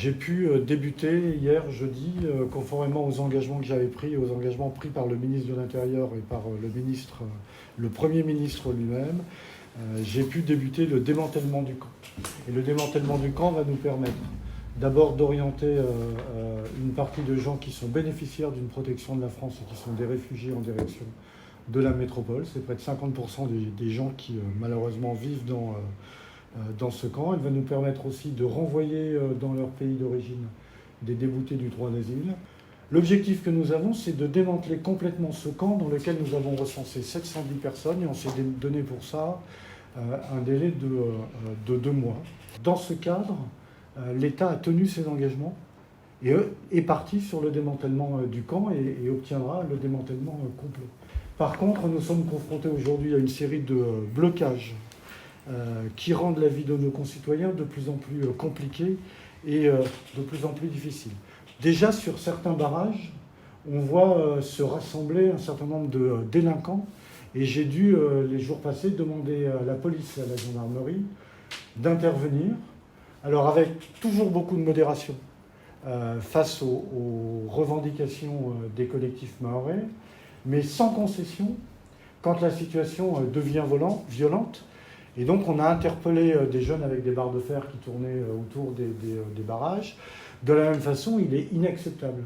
J'ai pu débuter hier, jeudi, conformément aux engagements que j'avais pris, aux engagements pris par le ministre de l'Intérieur et par le Premier ministre lui-même. J'ai pu débuter le démantèlement du camp. Et le démantèlement du camp va nous permettre d'abord d'orienter une partie de gens qui sont bénéficiaires d'une protection de la France et qui sont des réfugiés en direction de la métropole. C'est près de 50% des gens qui malheureusement vivent dans ce camp. Elle va nous permettre aussi de renvoyer dans leur pays d'origine des déboutés du droit d'asile. L'objectif que nous avons, c'est de démanteler complètement ce camp dans lequel nous avons recensé 710 personnes et on s'est donné pour ça un délai de 2 mois. Dans ce cadre, l'État a tenu ses engagements et est parti sur le démantèlement du camp et obtiendra le démantèlement complet. Par contre, nous sommes confrontés aujourd'hui à une série de blocages qui rendent la vie de nos concitoyens de plus en plus compliquée et de plus en plus difficile. Déjà, sur certains barrages, on voit se rassembler un certain nombre de délinquants et j'ai dû, les jours passés, demander à la police et à la gendarmerie d'intervenir, alors avec toujours beaucoup de modération face aux revendications des collectifs mahorais, mais sans concession quand la situation devient violente. Et donc on a interpellé des jeunes avec des barres de fer qui tournaient autour des barrages. De la même façon, il est inacceptable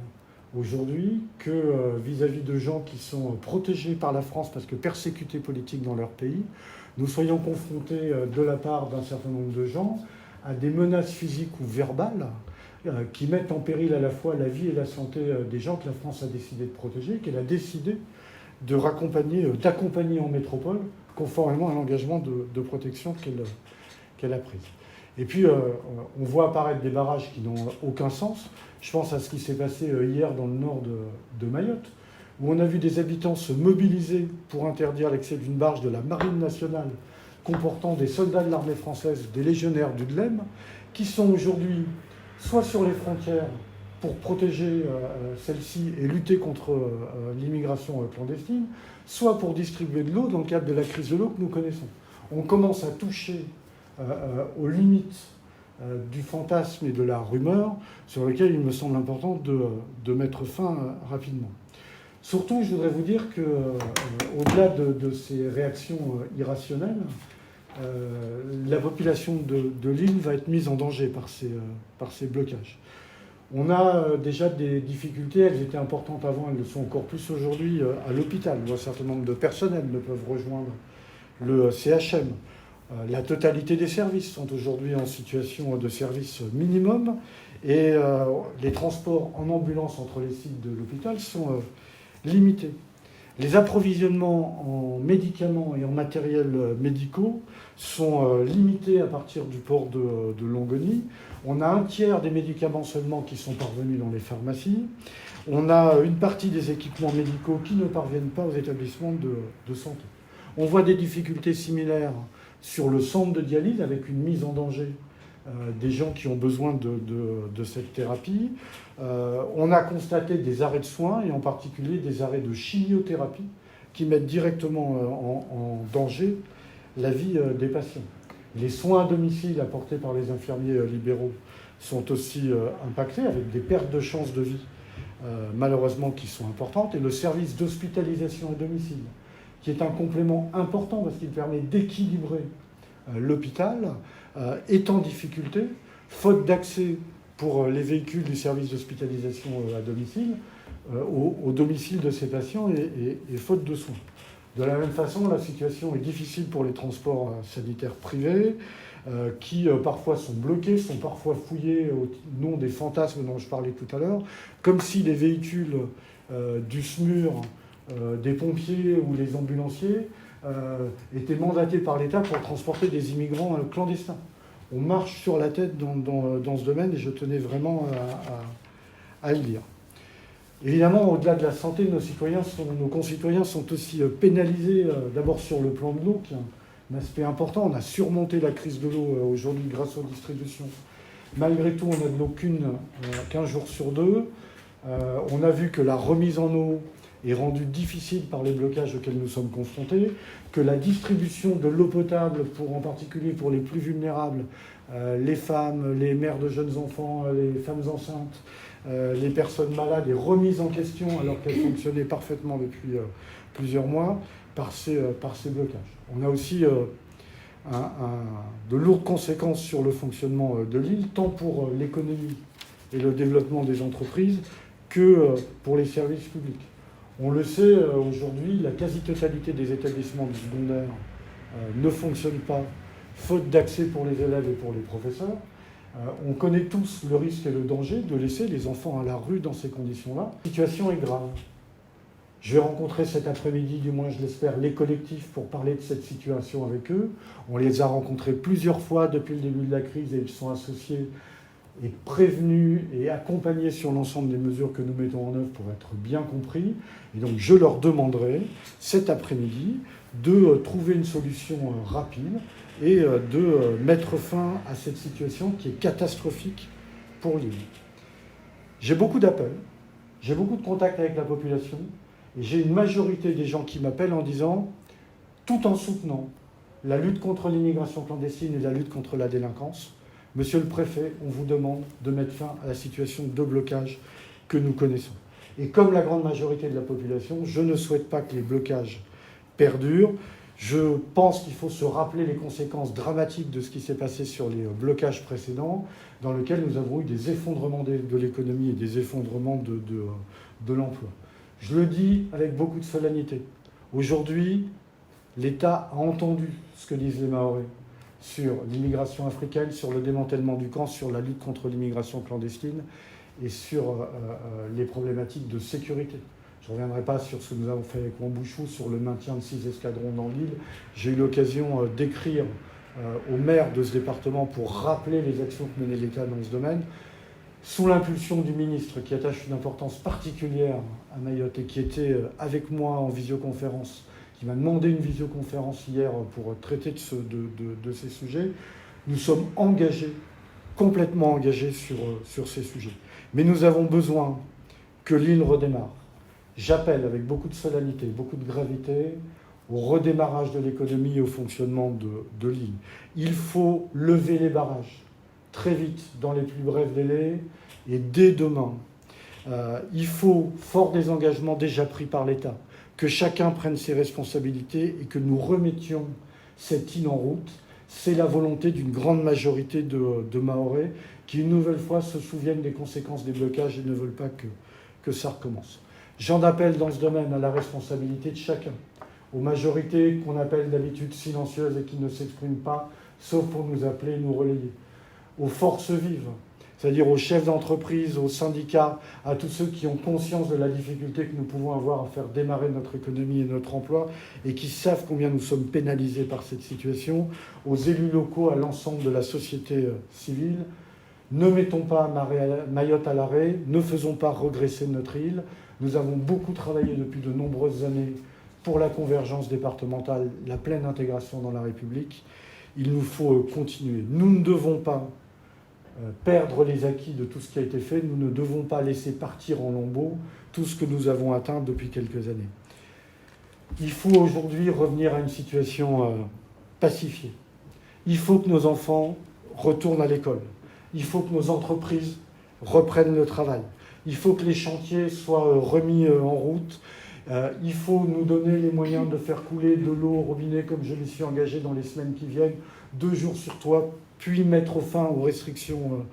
aujourd'hui que vis-à-vis de gens qui sont protégés par la France parce que persécutés politiques dans leur pays, nous soyons confrontés de la part d'un certain nombre de gens à des menaces physiques ou verbales qui mettent en péril à la fois la vie et la santé des gens que la France a décidé de protéger, qu'elle a décidé d'accompagner en métropole, conformément à l'engagement de protection qu'elle a pris. Et puis, on voit apparaître des barrages qui n'ont aucun sens. Je pense à ce qui s'est passé hier dans le nord de Mayotte, où on a vu des habitants se mobiliser pour interdire l'accès d'une barge de la Marine nationale comportant des soldats de l'armée française, des légionnaires du DLEM, qui sont aujourd'hui soit sur les frontières pour protéger celle-ci et lutter contre l'immigration clandestine, soit pour distribuer de l'eau dans le cadre de la crise de l'eau que nous connaissons. On commence à toucher aux limites du fantasme et de la rumeur sur lesquelles il me semble important de mettre fin rapidement. Surtout, je voudrais vous dire qu'au-delà de ces réactions irrationnelles, la population de l'île va être mise en danger par ces blocages. On a déjà des difficultés, elles étaient importantes avant, elles le sont encore plus aujourd'hui à l'hôpital, où un certain nombre de personnels ne peuvent rejoindre le CHM. La totalité des services sont aujourd'hui en situation de service minimum et les transports en ambulance entre les sites de l'hôpital sont limités. Les approvisionnements en médicaments et en matériels médicaux sont limités à partir du port de Longoni. On a un tiers des médicaments seulement qui sont parvenus dans les pharmacies. On a une partie des équipements médicaux qui ne parviennent pas aux établissements de santé. On voit des difficultés similaires sur le centre de dialyse avec une mise en danger des gens qui ont besoin de cette thérapie. On a constaté des arrêts de soins et en particulier des arrêts de chimiothérapie qui mettent directement en danger la vie des patients. Les soins à domicile apportés par les infirmiers libéraux sont aussi impactés avec des pertes de chances de vie malheureusement qui sont importantes et le service d'hospitalisation à domicile qui est un complément important parce qu'il permet d'équilibrer l'hôpital, est en difficulté, faute d'accès pour les véhicules du service d'hospitalisation à domicile, au domicile de ces patients et faute de soins. De la même façon, la situation est difficile pour les transports sanitaires privés, qui parfois sont bloqués, sont parfois fouillés au nom des fantasmes dont je parlais tout à l'heure, comme si les véhicules du SMUR, des pompiers ou les ambulanciers étaient mandatés par l'État pour transporter des immigrants clandestins. On marche sur la tête dans ce domaine et je tenais vraiment à y lire. Évidemment, au-delà de la santé, nos concitoyens sont aussi pénalisés d'abord sur le plan de l'eau, qui est un aspect important. On a surmonté la crise de l'eau aujourd'hui grâce aux distributions. Malgré tout, on a de l'eau qu'un jour sur deux. On a vu que la remise en eau est rendue difficile par les blocages auxquels nous sommes confrontés, que la distribution de l'eau potable, en particulier pour les plus vulnérables, les femmes, les mères de jeunes enfants, les femmes enceintes, les personnes malades, est remise en question alors qu'elle fonctionnait parfaitement depuis plusieurs mois par ces blocages. On a aussi de lourdes conséquences sur le fonctionnement de l'île, tant pour l'économie et le développement des entreprises que pour les services publics. On le sait, aujourd'hui, la quasi-totalité des établissements du secondaire ne fonctionnent pas, faute d'accès pour les élèves et pour les professeurs. On connaît tous le risque et le danger de laisser les enfants à la rue dans ces conditions-là. La situation est grave. Je vais rencontrer cet après-midi, du moins je l'espère, les collectifs pour parler de cette situation avec eux. On les a rencontrés plusieurs fois depuis le début de la crise et ils sont associés et prévenus et accompagnés sur l'ensemble des mesures que nous mettons en œuvre pour être bien compris. Et donc je leur demanderai cet après-midi de trouver une solution rapide et de mettre fin à cette situation qui est catastrophique pour l'île. J'ai beaucoup d'appels, j'ai beaucoup de contacts avec la population et j'ai une majorité des gens qui m'appellent en disant, tout en soutenant la lutte contre l'immigration clandestine et la lutte contre la délinquance, Monsieur le préfet, on vous demande de mettre fin à la situation de blocage que nous connaissons. Et comme la grande majorité de la population, je ne souhaite pas que les blocages perdurent. Je pense qu'il faut se rappeler les conséquences dramatiques de ce qui s'est passé sur les blocages précédents, dans lesquels nous avons eu des effondrements de l'économie et des effondrements de l'emploi. Je le dis avec beaucoup de solennité. Aujourd'hui, l'État a entendu ce que disent les Mahorais sur l'immigration africaine, sur le démantèlement du camp, sur la lutte contre l'immigration clandestine et sur les problématiques de sécurité. Je ne reviendrai pas sur ce que nous avons fait avec Wambouchou, sur le maintien de 6 escadrons dans l'île. J'ai eu l'occasion d'écrire au maire de ce département pour rappeler les actions que menait l'État dans ce domaine, sous l'impulsion du ministre qui attache une importance particulière à Mayotte et qui était avec moi en visioconférence, qui m'a demandé une visioconférence hier pour traiter de ces sujets. Nous sommes engagés, complètement engagés sur ces sujets. Mais nous avons besoin que l'île redémarre. J'appelle avec beaucoup de solennité, beaucoup de gravité au redémarrage de l'économie et au fonctionnement de l'île. Il faut lever les barrages très vite, dans les plus brefs délais et dès demain. Il faut, fort des engagements déjà pris par l'État, que chacun prenne ses responsabilités et que nous remettions cette île en route. C'est la volonté d'une grande majorité de Mahorais qui, une nouvelle fois, se souviennent des conséquences des blocages et ne veulent pas que ça recommence. J'en appelle dans ce domaine à la responsabilité de chacun, aux majorités qu'on appelle d'habitude silencieuses et qui ne s'expriment pas, sauf pour nous appeler, nous relayer, aux forces vives, c'est-à-dire aux chefs d'entreprise, aux syndicats, à tous ceux qui ont conscience de la difficulté que nous pouvons avoir à faire démarrer notre économie et notre emploi et qui savent combien nous sommes pénalisés par cette situation, aux élus locaux, à l'ensemble de la société civile. Ne mettons pas Mayotte à l'arrêt, ne faisons pas regresser notre île. Nous avons beaucoup travaillé depuis de nombreuses années pour la convergence départementale, la pleine intégration dans la République. Il nous faut continuer. Nous ne devons pas perdre les acquis de tout ce qui a été fait. Nous ne devons pas laisser partir en lambeaux tout ce que nous avons atteint depuis quelques années. Il faut aujourd'hui revenir à une situation pacifiée. Il faut que nos enfants retournent à l'école. Il faut que nos entreprises reprennent le travail. Il faut que les chantiers soient remis en route. Il faut nous donner les moyens de faire couler de l'eau au robinet comme je m'y suis engagé dans les semaines qui viennent, 2 jours sur 3, puis mettre fin aux restrictions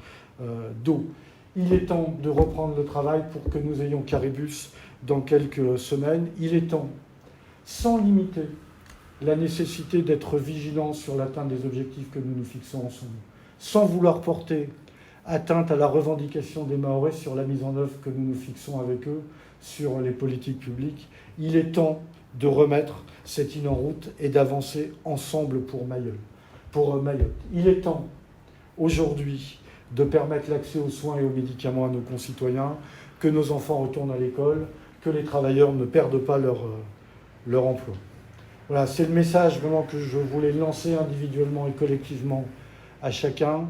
d'eau. Il est temps de reprendre le travail pour que nous ayons Caribus dans quelques semaines. Il est temps, sans limiter la nécessité d'être vigilant sur l'atteinte des objectifs que nous nous fixons ensemble, sans vouloir porter atteinte à la revendication des Mahorais sur la mise en œuvre que nous nous fixons avec eux sur les politiques publiques. Il est temps de remettre cette île en route et d'avancer ensemble pour Mayotte. Il est temps, aujourd'hui, de permettre l'accès aux soins et aux médicaments à nos concitoyens, que nos enfants retournent à l'école, que les travailleurs ne perdent pas leur emploi. Voilà, c'est le message vraiment que je voulais lancer individuellement et collectivement à chacun.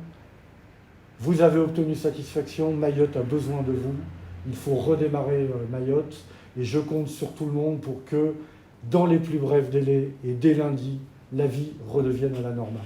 Vous avez obtenu satisfaction, Mayotte a besoin de vous. Il faut redémarrer Mayotte et je compte sur tout le monde pour que, dans les plus brefs délais et dès lundi, la vie redevienne à la normale.